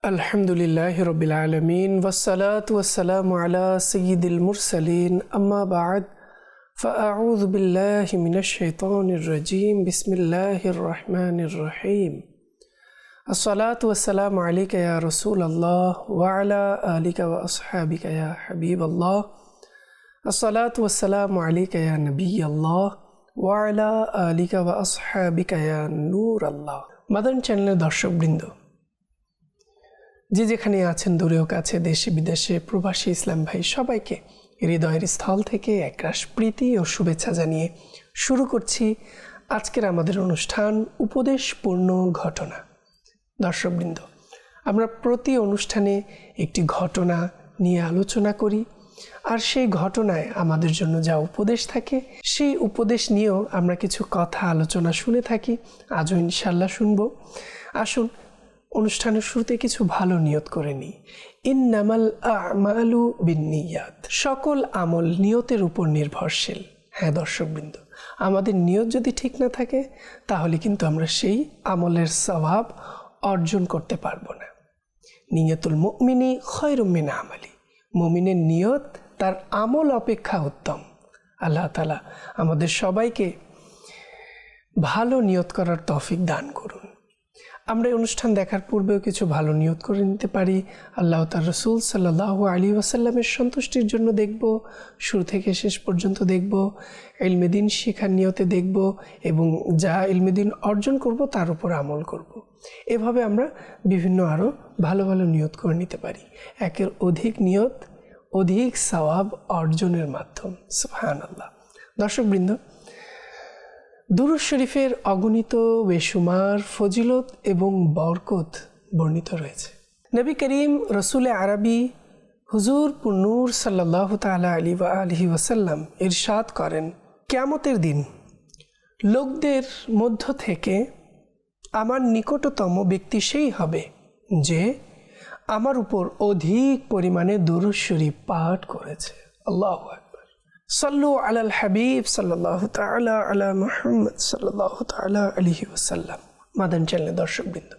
अल्हम्दुलिल्लाहि रब्बिल आलमीन वस्सलातु वस्सलामु अला सय्यिदिल मुरसलीन अम्मा बाद फ़अऊज़ु बिल्लाहि मिनश शैतानिर रजीम बिस्मिल्लाहिर रहमानिर रहीम अस्सलातु वस्सलामु अलैका या रसूलल्लाह व अला आलिका व अस्हाबिका या हबीबल्लाह अस्सलातु वस्सलामु अलैका या नबियल्लाह व अला आलिका व अस्हाबिका या नूरल्लाह। মাদানী চ্যানেলের দর্শকবৃন্দ, যে যেখানে আছেন দূরেও কাছে, দেশে বিদেশে, প্রবাসী ইসলাম ভাই সবাইকে হৃদয়ের স্থল থেকে একরাশ প্রীতি ও শুভেচ্ছা জানিয়ে শুরু করছি আজকের আমাদের অনুষ্ঠান উপদেশপূর্ণ ঘটনা। দর্শকবৃন্দ, আমরা প্রতি অনুষ্ঠানে একটি ঘটনা নিয়ে আলোচনা করি, আর সেই ঘটনায় আমাদের জন্য যা উপদেশ থাকে সেই উপদেশ নিয়েও আমরা কিছু কথা আলোচনা শুনে থাকি। আজও ইনশাল্লাহ শুনব। আসুন অনুষ্ঠানের শুরুতে কিছু ভালো নিয়ত করে নিই। ইন্নামাল আমালু বিন্নিয়াত, সকল আমল নিয়তের উপর নির্ভরশীল। হ্যাঁ দর্শকবৃন্দ, আমাদের নিয়ত যদি ঠিক না থাকে তাহলে কিন্তু আমরা সেই আমলের সওয়াব অর্জন করতে পারবো না। নিয়তুল মুমিনি খায়রুম মিন আমালি, মুমিনের নিয়ত তার আমল অপেক্ষা উত্তম। আল্লাহ তাআলা আমাদের সবাইকে ভালো নিয়ত করার তৌফিক দান করুন। আমরা এই অনুষ্ঠান দেখার পূর্বেও কিছু ভালো নিয়ত করে নিতে পারি। আল্লাহ তার রসুল সাল্লাল্লাহু আলাইহি ওয়াসাল্লামের সন্তুষ্টির জন্য দেখব, শুরু থেকে শেষ পর্যন্ত দেখব, ইলমে দ্বীন শেখার নিয়তে দেখব এবং যা ইলমে দ্বীন অর্জন করব তার উপর আমল করব। এভাবে আমরা বিভিন্ন আরও ভালো ভালো নিয়ত করে নিতে পারি। একের অধিক নিয়ত অধিক সওয়াব অর্জনের মাধ্যম। সুবহানাল্লাহ। দর্শকবৃন্দ, দুরূদ শরীফের অগণিত বেশুমার ফজিলত এবং বরকত বর্ণিত রয়েছে। নবী করিম রসুল আরবি হুজুর পুন্নুর সাল্লাল্লাহু তাআলা আলাইহি ওয়াসাল্লাম ইরশাদ করেন, কিয়ামতের দিন লোকদের মধ্য থেকে আমার নিকটতম ব্যক্তি সেই হবে যে আমার উপর অধিক পরিমাণে দুরূদ শরীফ পাঠ করেছে। আল্লাহু আকবার। সাল্লু আলাল হাবিব সাল্লাল্লাহু তাআলা আলা মুহাম্মদ সাল্লাল্লাহু তাআলা আলাইহি ওয়াসাল্লাম। মাদানী চ্যানেলের দর্শকবৃন্দ,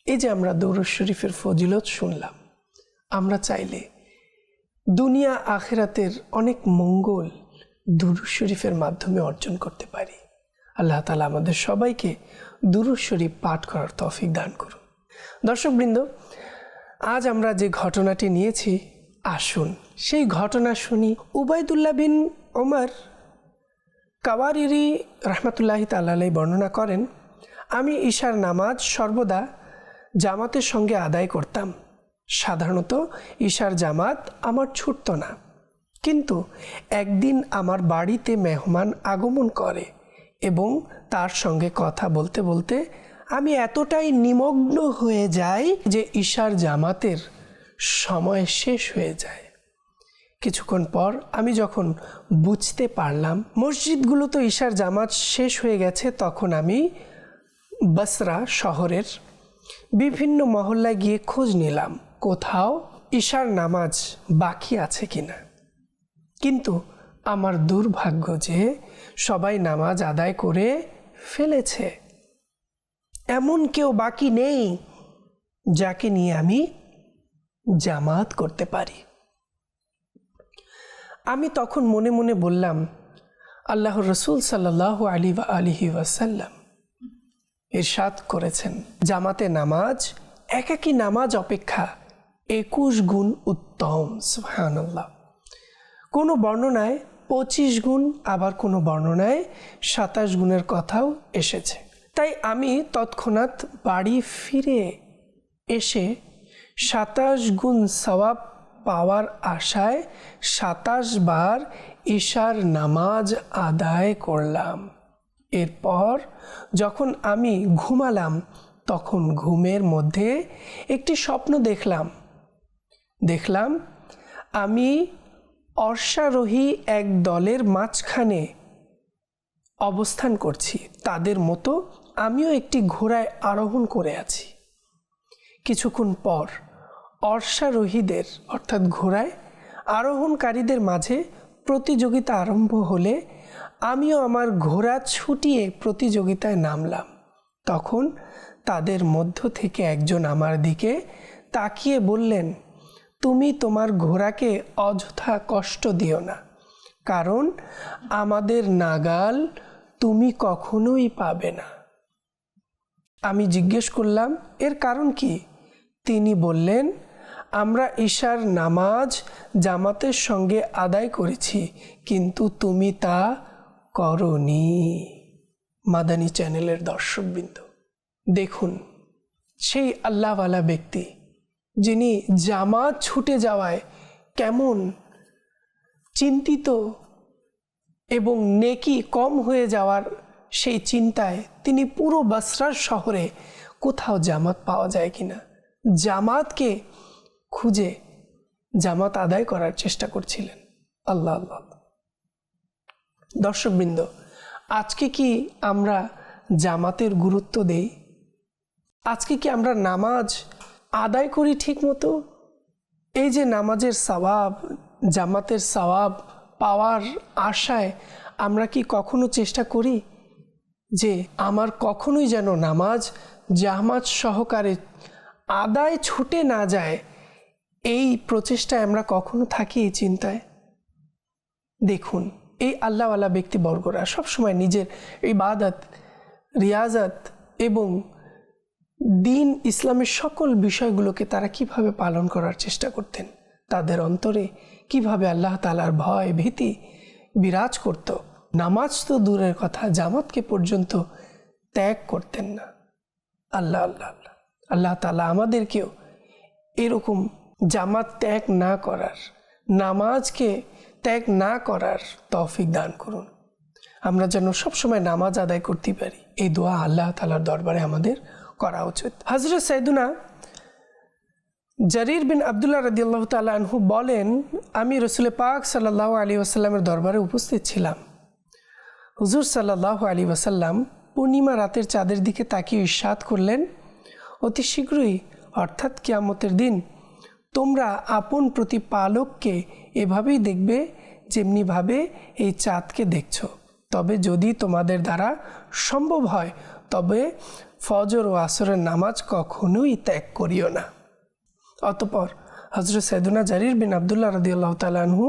এই যে আমরা দুরূদ শরীফের ফজিলত শুনলাম, আমরা চাইলে দুনিয়া আখিরাতের অনেক মঙ্গল দুরূদ শরীফের মাধ্যমে অর্জন করতে পারি। আল্লাহ তাআলা আমাদের সবাইকে দুরূদ শরীফ পাঠ করার তৌফিক দান করুন। দর্শকবৃন্দ, আজ আমরা যে ঘটনাটি নিয়েছি, আসুন সেই ঘটনা শুনি। উবাইদুল্লাহ বিন ওমর কাওয়ারিরি রাহমাতুল্লাহি তাআলা আলাইহি বর্ণনা করেন, আমি ঈশার নামাজ সর্বদা জামাতের সঙ্গে আদায় করতাম। সাধারণত ঈশার জামাত আমার ছুটত না, কিন্তু একদিন আমার বাড়িতে মেহমান আগমন করে এবং তার সঙ্গে কথা বলতে বলতে আমি এতটাই নিমগ্ন হয়ে যাই যে ঈশার জামাতের সময় শেষ হয়ে যায়। কিছুক্ষণ পর আমি যখন বুঝতে পারলাম মসজিদগুলো তো ঈশার জামাত শেষ হয়ে গেছে, তখন আমি বসরা শহরের বিভিন্ন মহল্লায় গিয়ে খোঁজ নিলাম কোথাও ঈশার নামাজ বাকি আছে কিনা। কিন্তু আমার দুর্ভাগ্য যে সবাই নামাজ আদায় করে ফেলেছে, এমন কেউ বাকি নেই যাকে নিয়ে আমি জামাত করতে পারি। আমি তখন মনে মনে বললাম, আল্লাহর রসুল সাল্লাল্লাহু আলাইহি ওয়াসাল্লাম ইরশাদ করেছেন, জামাতে নামাজ একাকী নামাজ অপেক্ষা 21 গুণ উত্তম। সুবহানাল্লাহ। কোনো বর্ণনায় 25 গুণ, আবার কোনো বর্ণনায় 27 গুণের কথাও এসেছে। তাই আমি তৎক্ষণাৎ বাড়ি ফিরে এসে 27 গুণ সওয়াব পাওয়ার আশায় 27 বার ঈশার নামাজ আদায় করলাম। এরপর যখন আমি ঘুমালাম তখন ঘুমের মধ্যে একটি স্বপ্ন দেখলাম আমি অশ্বারোহী এক দলের মাঝখানে অবস্থান করছি, তাদের মতো আমিও একটি ঘোড়ায় আরোহণ করে আছি। কিছুক্ষণ পর অশ্বারোহীদের অর্থাৎ ঘোড়ায় আরোহণকারীদের মাঝে প্রতিযোগিতা আরম্ভ হলে আমিও আমার ঘোড়া ছুটিয়ে প্রতিযোগিতায় নামলাম। তখন তাদের মধ্য থেকে একজন আমার দিকে তাকিয়ে বললেন, তুমি তোমার ঘোড়াকে অযথা কষ্ট দিও না, কারণ আমাদের নাগাল তুমি কখনোই পাবে না। আমি জিজ্ঞেস করলাম, এর কারণ কি? তিনি বললেন, আমরা ঈশার নামাজ জামাতের সঙ্গে আদায় করেছি, কিন্তু তুমি তা করনি। মাদানী চ্যানেলের দর্শকবৃন্দ, দেখুন সেই আল্লাহওয়ালা ব্যক্তি যিনি জামাত ছুটে যাওয়ায় কেমন চিন্তিত এবং নেকি কম হয়ে যাওয়ার সেই চিন্তায় তিনি পুরো বসরার শহরে কোথাও জামাত পাওয়া যায় কিনা জামাতকে খুঁজে জামাত আদায় করার চেষ্টা করছিলেন। আল্লাহ আল্লাহ। দর্শকবৃন্দ, আজকে কি আমরা জামাতের গুরুত্ব দেই? আজকে কি আমরা নামাজ আদায় করি ঠিক মতো? এই যে নামাজের সওয়াব, জামাতের সওয়াব পাওয়ার আশায় আমরা কি কখনো চেষ্টা করি যে আমার কখনোই যেন নামাজ জামাত সহকারে আদায় ছুটে না যায়? এই প্রচেষ্টায় আমরা কখনো থাকি এই চিন্তায়? দেখুন, এই আল্লাহওয়ালা ব্যক্তিবর্গরা সবসময় নিজের ইবাদত, রিয়াজত এবং দিন ইসলামের সকল বিষয়গুলোকে তারা কিভাবে পালন করার চেষ্টা করতেন। তাদের অন্তরে কিভাবে আল্লাহ তাআলার ভয় ভীতি বিরাজ করত। নামাজ তো দূরের কথা, জামাতকে পর্যন্ত ত্যাগ করতেন না। আল্লাহ আল্লাহ আল্লাহ আল্লাহ তাআলা আমাদেরকেও এরকম জামাত ত্যাগ না করার, নামাজকে ত্যাগ না করার তৌফিক দান করুন। আমরা যেন সবসময় নামাজ আদায় করতে পারি, এই দোয়া আল্লাহ তাআলার দরবারে আমাদের করা উচিত। হযরত সাইয়্যিদুনা জারির বিন আব্দুল্লাহ রাদিয়াল্লাহু তাআলা আনহু বলেন, আমি রাসূল পাক সাল্লাল্লাহু আলাইহি ওয়াসাল্লামের দরবারে উপস্থিত ছিলাম। হুজুর সাল্লাল্লাহু আলাইহি ওয়াসাল্লাম পূর্ণিমা রাতের চাঁদের দিকে তাকিয়ে ইরশাদ করলেন, অতি শীঘ্রই অর্থাৎ কিয়ামতের দিন তোমরা আপন প্রতিপালককে এভাবেই দেখবে যেমনিভাবে এই চাঁদকে দেখছো। তবে যদি তোমাদের দ্বারা সম্ভব হয় তবে ফজর ও আসরের নামাজ কখনোই ত্যাগ করিও না। অতঃপর হযরত সাইয়্যিদুনা জারির বিন আব্দুল্লাহ রাদিয়াল্লাহু তাআলা আনহু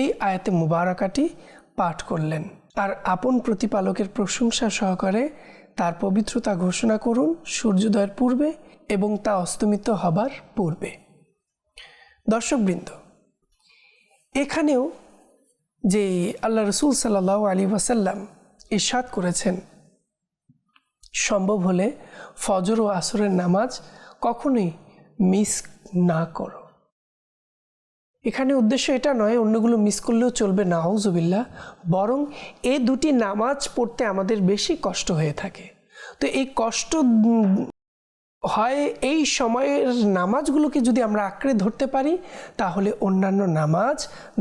এই আয়াতে মুবারাকাটি পাঠ করলেন। আর আপন প্রতিপালকের প্রশংসা সহকারে তার পবিত্রতা ঘোষণা করুন সূর্যোদয়ের পূর্বে এবং তা অস্তমিত হবার পূর্বে। দর্শকবৃন্দ, এখানেও যে আল্লাহ রাসূল সাল্লাল্লাহু আলাইহি ওয়াসাল্লাম ইরশাদ করেছেন, সম্ভব হলে ফজর ও আসরের নামাজ কখনোই মিস না করো। এখানে উদ্দেশ্য এটা নয় অন্যগুলো মিস করলেও চলবে, নাউজুবিল্লাহ, বরং এই দুটি নামাজ পড়তে আমাদের বেশি কষ্ট হয়ে থাকে। তো এই কষ্ট হয় এই সময়ের নামাজগুলোকে যদি আমরা আঁকড়ে ধরতে পারি, তাহলে অন্যান্য নামাজ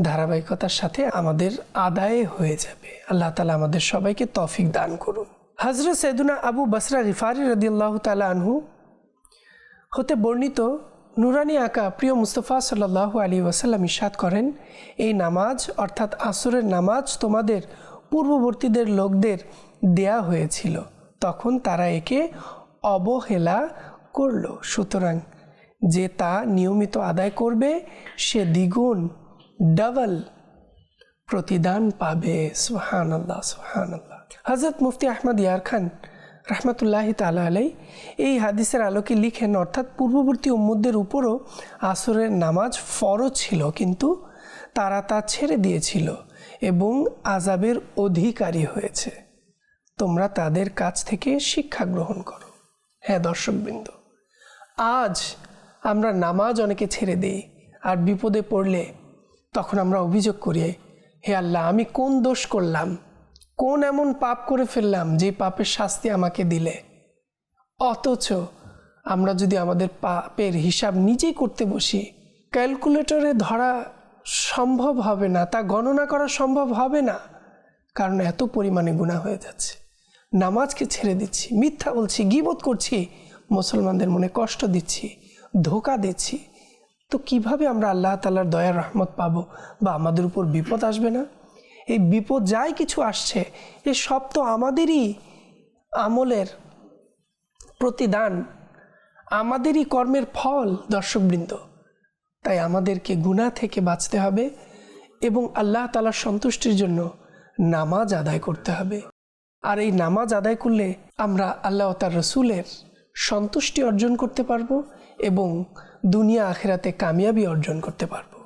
ধারাবাহিকতার সাথে আমাদের আদায় হয়ে যাবে। আল্লাহ তাআলা আমাদের সবাইকে তৌফিক দান করুন। হযরত সাইয়্যিদুনা আবু বসরা গিফারি রাদিয়াল্লাহু তাআলা আনহু হতে বর্ণিত, নুরানি আকা প্রিয় মুস্তাফা সাল্লাল্লাহু আলাইহি ওয়াসাল্লাম ইরশাদ করেন, এই নামাজ অর্থাৎ আসরের নামাজ তোমাদের পূর্ববর্তীদের লোকদের দেয়া হয়েছিল, তখন তারা একে অবহেলা করল। সুতরাং যে তা নিয়মিত আদায় করবে সে দ্বিগুণ ডাবল প্রতিদান পাবে। সুবহানাল্লাহ সুবহানাল্লাহ। হযরত মুফতি আহমদ ইয়ার খান রাহমাতুল্লাহি তাআলা আলাইহি এই হাদিসের আলোকে লিখেন, অর্থাৎ পূর্ববর্তী উম্মতদের উপরও আসরের নামাজ ফরজ ছিল, কিন্তু তারা তা ছেড়ে দিয়েছিল এবং আযাবের অধিকারী হয়েছে। তোমরা তাদের কাছ থেকে শিক্ষা গ্রহণ করো। হ্যাঁ দর্শকবৃন্দ, আজ আমরা নামাজ অনেকে ছেড়ে দিই, আর বিপদে পড়লে তখন আমরা অভিযোগ করি, হে আল্লাহ, আমি কোন দোষ করলাম, কোন এমন পাপ করে ফেললাম যে পাপের শাস্তি আমাকে দিলে। অথচ আমরা যদি আমাদের পাপের হিসাব নিজেই করতে বসি, ক্যালকুলেটরে ধরা সম্ভব হবে না, তা গণনা করা সম্ভব হবে না, কারণ এত পরিমাণে গুনাহ হয়ে যাচ্ছে। নামাজকে ছেড়ে দিচ্ছি, মিথ্যা বলছি, গীবত করছি, মুসলমানদের মনে কষ্ট দিচ্ছি, ধোঁকা দিচ্ছি, তো কিভাবে আমরা আল্লাহ তাআলার দয়ার রহমত পাবো বা আমাদের উপর বিপদ আসবে না? এই বিপদ যাই কিছু আসছে, এ সব তো আমাদেরই আমলের প্রতিদান। আমাদেরই কর্মের ফল দর্শকবৃন্দ। তাই আমাদেরকে গুনাহ থেকে বাঁচতে হবে এবং আল্লাহ তাআলার সন্তুষ্টির জন্য নামাজ আদায় করতে হবে। আর এই নামাজ আদায় করলে আমরা আল্লাহ ও তার রসুলের সন্তুষ্টি অর্জন করতে পারবো এবং দুনিয়া আখিরাতে কামিয়াবি অর্জন করতে পারবো।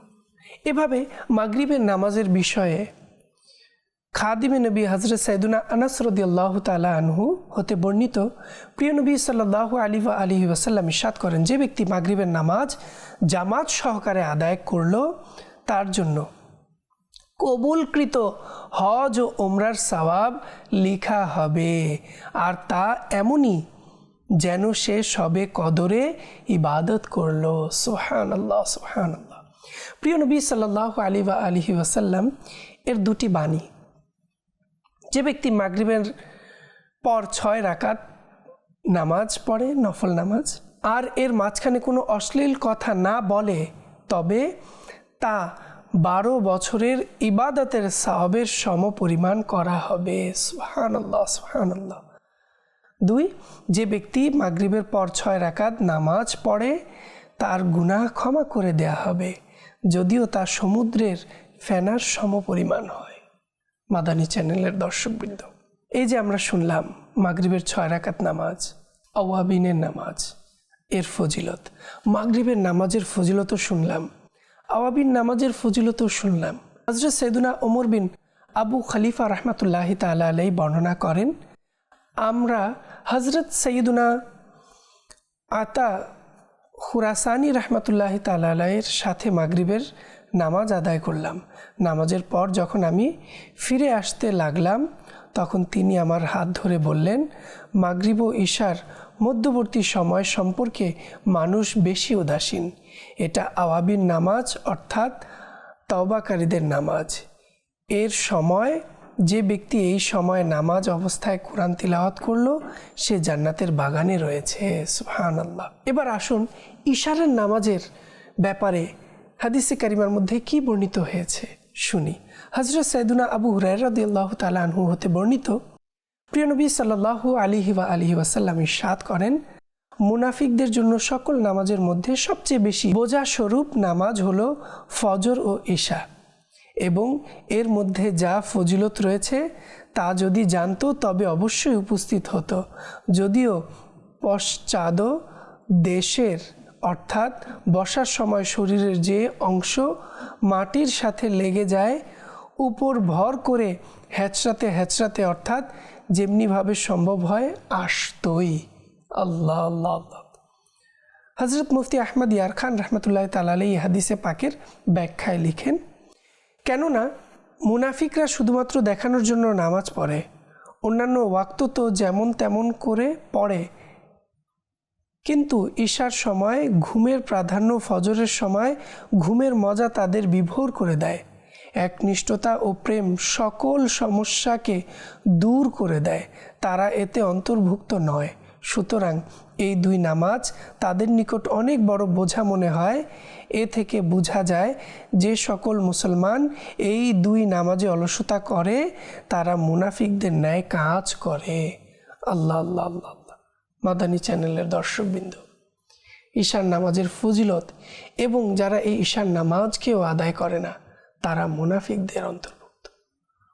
এভাবে মাগরিবের নামাজের বিষয়ে খাদিমে নবী হযরত সাইয়্যিদুনা আনাস রাদিয়াল্লাহু তাআলা আনহু হতে বর্ণিত, প্রিয় নবী সাল্লাল্লাহু আলাইহি ওয়াসাল্লাম ইরশাদ করেন, যে ব্যক্তি মাগরিবের নামাজ জামাত সহকারে আদায় করলো তার জন্য কবুলকৃত হজ ও ওমরার সওয়াব লেখা হবে, আর তা এমনই যেন সে সবে কদরে ইবাদত করলো। সুবহানাল্লাহ, সুবহানাল্লাহ। প্রিয় নবী সাল্লাল্লাহু আলাইহি ওয়াসাল্লাম এর দুটি বাণী, যে ব্যক্তি মাগরিবের পর 6 রাকাত নামাজ পড়ে, নফল নামাজ, আর এর মাঝখানে কোনো অশ্লীল কথা না বলে, তবে তা 12 বছরের ইবাদতের সওয়াবের সমপরিমাণ করা হবে। সুবহানাল্লাহ, সুবহানাল্লাহ। 2, যে ব্যক্তি মাগরিবের পর 6 রাকাত নামাজ পড়ে তার গুনাহ ক্ষমা করে দেয়া হবে, যদিও তা সমুদ্রের ফেনার সমপরিমাণ হয়। মাদানী চ্যানেলের দর্শকবৃন্দ, এই যে আমরা শুনলাম মাগরিবের 6 রাকাত নামাজ, আওয়াবিনের নামাজ, এর ফজিলত, মাগরিবের নামাজের ফজিলতও শুনলাম, আওয়াবিন নামাজের ফজিলতও শুনলাম। হযরত সাইয়্যিদুনা ওমর বিন আবু খলিফা রাহমাতুল্লাহি তাআলা আলাইহি বর্ণনা করেন, আমরা হযরত সাইয়্যিদুনা আতা খুরাসানি রাহমাতুল্লাহি তাআলা আলাইহির সাথে মাগরিবের নামাজ আদায় করলাম। নামাজের পর যখন আমি ফিরে আসতে লাগলাম, তখন তিনি আমার হাত ধরে বললেন, মাগরিব ও ঈশার মধ্যবর্তী সময় সম্পর্কে মানুষ বেশি উদাসীন। এটা আওয়াবিন নামাজ, অর্থাৎ তওবাকারীদের নামাজ। এর সময় যে ব্যক্তি এই সময় নামাজ অবস্থায় কোরআন তিলাওয়াত করলো, সে জান্নাতের বাগানে রয়েছে। সুবহানাল্লাহ। এবার আসুন ঈশারের নামাজের ব্যাপারে হাদিসে কারিমার মধ্যে কি বর্ণিত হয়েছে শুনি। হযরত সাইয়্যিদুনা আবু হুরায়রা রাদিয়াল্লাহু তাআলা আনহু হতে বর্ণিত, প্রিয় নবী সাল্লাল্লাহু আলাইহি ওয়াসাল্লাম ইরশাদ করেন, মুনাফিকদের জন্য সকল নামাজের মধ্যে সবচেয়ে বেশি বোঝা স্বরূপ নামাজ হলো ফজর ও ঈশা, এবং এর মধ্যে যা ফজিলত রয়েছে তা যদি জানতো তবে অবশ্যই উপস্থিত হতো। যদিও পশ্চাদ দেশের অর্থাৎ বসার সময় শরীরের যে অংশ মাটির সাথে লেগে যায়, উপর ভর করে হেঁচড়াতে হেঁচড়াতে অর্থাৎ যেমনিভাবে সম্ভব হয় আসতই। আল্লাহ আল্লাহ আল্লাহ। হযরত মুফতি আহমদ ইয়ার খান রহমতুল্লাহ তাআলা আলাইহি হাদিসে পাকের ব্যাখ্যায় লিখেন, কেননা মুনাফিকরা শুধুমাত্র দেখানোর জন্য নামাজ পড়ে, অন্যান্য ওয়াক্ত তো যেমন তেমন করে পড়ে, কিন্তু ঈশার সময় ঘুমের প্রাধান্য, ফজরের সময় ঘুমের মজা তাদের বিভোর করে দেয়। একনিষ্ঠতা ও প্রেম সকল সমস্যাকে দূর করে দেয়, তারা এতে অন্তর্ভুক্ত নয়। সুতরাং এই 2 নামাজ তাদের নিকট অনেক বড় বোঝা মনে হয়। এ থেকে বোঝা যায় যে সকল মুসলমান এই 2 নামাজে অলসতা করে তারা মুনাফিকদের ন্যায় কাজ করে। আল্লাহ আল্লাহ আল্লাহ। মাদানী চ্যানেলের দর্শকবৃন্দ, ঈশার নামাজের ফজিলত এবং যারা এই ঈশার নামাজকেও আদায় করে না তারা মুনাফিকদের অন্তর্ভুক্ত।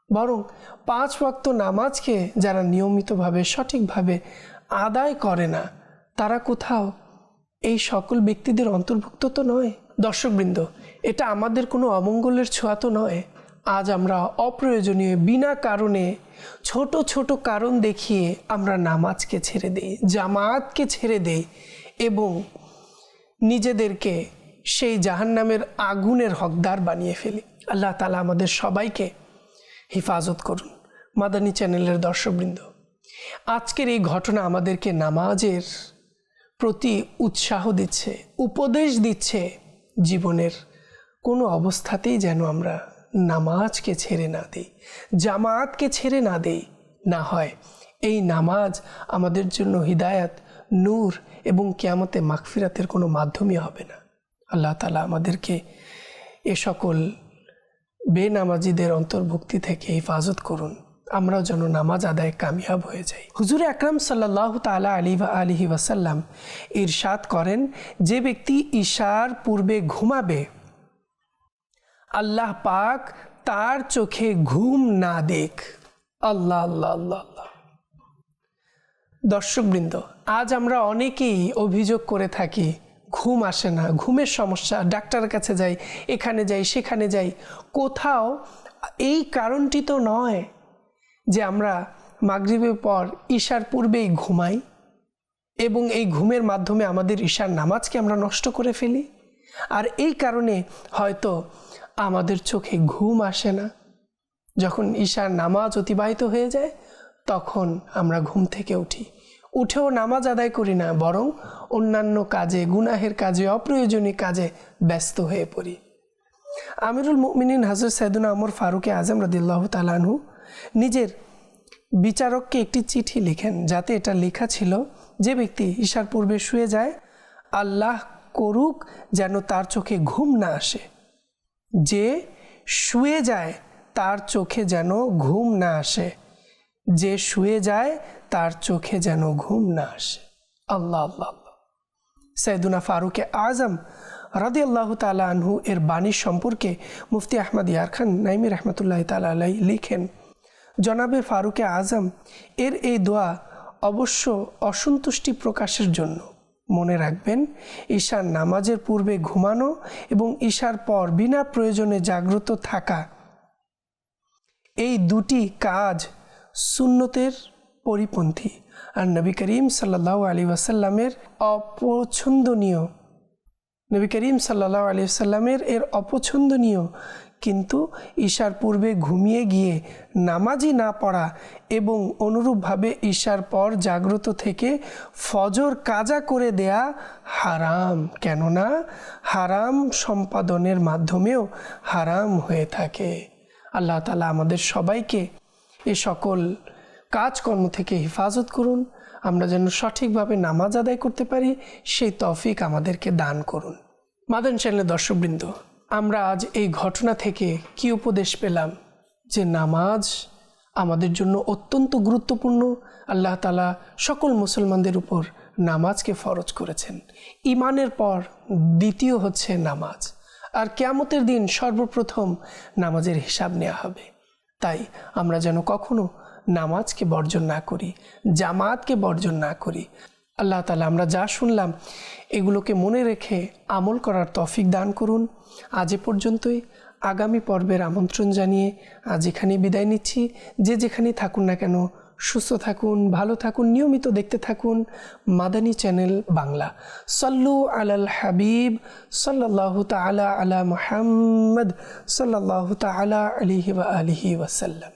বরং 5 ওয়াক্ত নামাজকে যারা নিয়মিতভাবে সঠিকভাবে আদায় করে না তারা কোথাও এই সকল ব্যক্তিদের অন্তর্ভুক্ত তো নয়। দর্শকবৃন্দ, এটা আমাদের কোনো অমঙ্গলের ছোঁয়া তো নয়। আজ আমরা অপ্রয়োজনীয় বিনা কারণে ছোট ছোট কারণ দেখিয়ে আমরা নামাজকে ছেড়ে দেই, জামাতকে ছেড়ে দেই এবং নিজেদেরকে সেই জাহান্নামের আগুনের হকদার বানিয়ে ফেলি। আল্লাহ তাআলা আমাদের সবাইকে হিফাজত করুন। মাদানী চ্যানেলের দর্শকবৃন্দ, আজকের এই ঘটনা আমাদেরকে নামাজের প্রতি উৎসাহ দিচ্ছে, উপদেশ দিচ্ছে, জীবনের কোনো অবস্থাতেই যেন আমরা নামাজকে ছেড়ে না দেই, জামাতকে ছেড়ে না দেই। না হয় এই নামাজ আমাদের জন্য হিদায়াত, নূর এবং কিয়ামতে মাগফিরাতের কোনো মাধ্যমই হবে না। আল্লাহ তাআলা আমাদেরকে এ সকল বেনামাজিদের অন্তর্ভুক্তি থেকে হেফাজত করুন। আমরাও যেন নামাজ আদায় কামিয়াব হয়ে যাই। হুজুর আকরাম সাল্লাল্লাহু তাআলা আলাইহি ওয়াসাল্লাম ইরশাদ করেন, যে ব্যক্তি ঈশার পূর্বে ঘুমাবে আল্লাহ পাক তার চোখে ঘুম না দেখ। আল্লাহ আল্লাহ আল্লাহ আল্লাহ। দর্শকবৃন্দ, আজ আমরা অনেকেই অভিযোগ করে থাকি ঘুম আসে না, ঘুমের সমস্যা, ডাক্তারের কাছে যাই, এখানে যাই সেখানে যাই। কোথাও এই কারণটি তো নয় যে আমরা মাগরিবের পর ঈশার পূর্বেই ঘুমাই এবং এই ঘুমের মাধ্যমে আমাদের ঈশার নামাজকে আমরা নষ্ট করে ফেলি। আর এই কারণে হয়তো আমাদের চোখে ঘুম আসে না। যখন ঈশার নামাজ অতিবাহিত হয়ে যায় তখন আমরা ঘুম থেকে উঠেও নামাজ আদায় করি না, বরং অন্যান্য কাজে, গুনাহের কাজে, অপ্রয়োজনীয় কাজে ব্যস্ত হয়ে পড়ি। আমিরুল মুমিনিন হযরত সাইয়েদুনা ওমর ফারুক আজম রাদিয়াল্লাহু তাআলা আনহু নিজের বিচারককে একটি চিঠি লিখেন, যাতে এটা লেখা ছিল, যে ব্যক্তি ঈশার পূর্বে শুয়ে যায় আল্লাহ করুক যেন তার চোখে ঘুম না আসে। যে শুয়ে যায় তার চোখে যেন ঘুম না আসে, যে শুয়ে যায় তার চোখে যেন ঘুম না আসে। আল্লাহ আল্লাহ আল্লাহ। সাইয়েদুনা ফারুক আজম রাদিয়াল্লাহু তাআলা আনহু এর বাণী সম্পর্কে মুফতি আহমদ ইয়ার খান নাইমি রহমতুল্লাহ তাআলা আলাইহি লিখেন, জনাবে ফারুক আজম এর এই দোয়া অবশ্য অসন্তুষ্টি প্রকাশের জন্য। মনে রাখবেন, ঈশার নামাজের পূর্বে ঘুমানো এবং ঈশার পর বিনা প্রয়োজনে জাগ্রত থাকা, এই দুটি কাজ সুন্নতের পরিপন্থী। আর নবী করিম সাল্লাল্লাহু আলাইহি ওয়াসাল্লামের অপছন্দনীয়, নবী করিম সাল্লাল্লাহু আলাইহি ওয়াসাল্লামের এর অপছন্দনীয়। কিন্তু ঈশার পূর্বে ঘুমিয়ে গিয়ে নামাজই না পড়া এবং অনুরূপভাবে ঈশার পর জাগ্রত থেকে ফজর কাজা করে দেয়া হারাম। কেননা হারাম সম্পাদনের মাধ্যমেও হারাম হয়ে থাকে। আল্লাহ তাআলা আমাদের সবাইকে এ সকল কাজকর্ম থেকে হেফাজত করুন, আমরা যেন সঠিকভাবে নামাজ আদায় করতে পারি সেই তৌফিক আমাদেরকে দান করুন। মাদানী চ্যানেলের দর্শকবৃন্দ, আমরা আজ এই ঘটনা থেকে কি উপদেশ পেলাম? যে নামাজ আমাদের জন্য অত্যন্ত গুরুত্বপূর্ণ। আল্লাহ তাআলা সকল মুসলমানদের উপর নামাজকে ফরজ করেছেন। ঈমানের পর দ্বিতীয় হচ্ছে নামাজ, আর কিয়ামতের দিন সর্বপ্রথম নামাজের হিসাব নেওয়া হবে। তাই আমরা যেন কখনো নামাজকে বর্জন না করি, জামাতকে বর্জন না করি। আল্লাহ তাআলা আমরা যা শুনলাম এগুলোকে মনে রেখে আমল করার তৌফিক দান করুন। আজ এ পর্যন্তই। আগামী পর্বের আমন্ত্রণ জানিয়ে আজ এখানেই বিদায় নিচ্ছি। যে যেখানেই থাকুন না কেন সুস্থ থাকুন, ভালো থাকুন, নিয়মিত দেখতে থাকুন মাদানী চ্যানেল বাংলা। সাল্লু আলাল হাবিব সাল্লাল্লাহু তাআলা আলা মুহাম্মদ সাল্লাল্লাহু তাআলা আলাইহি ওয়া আলিহি ওয়াসাল্লাম।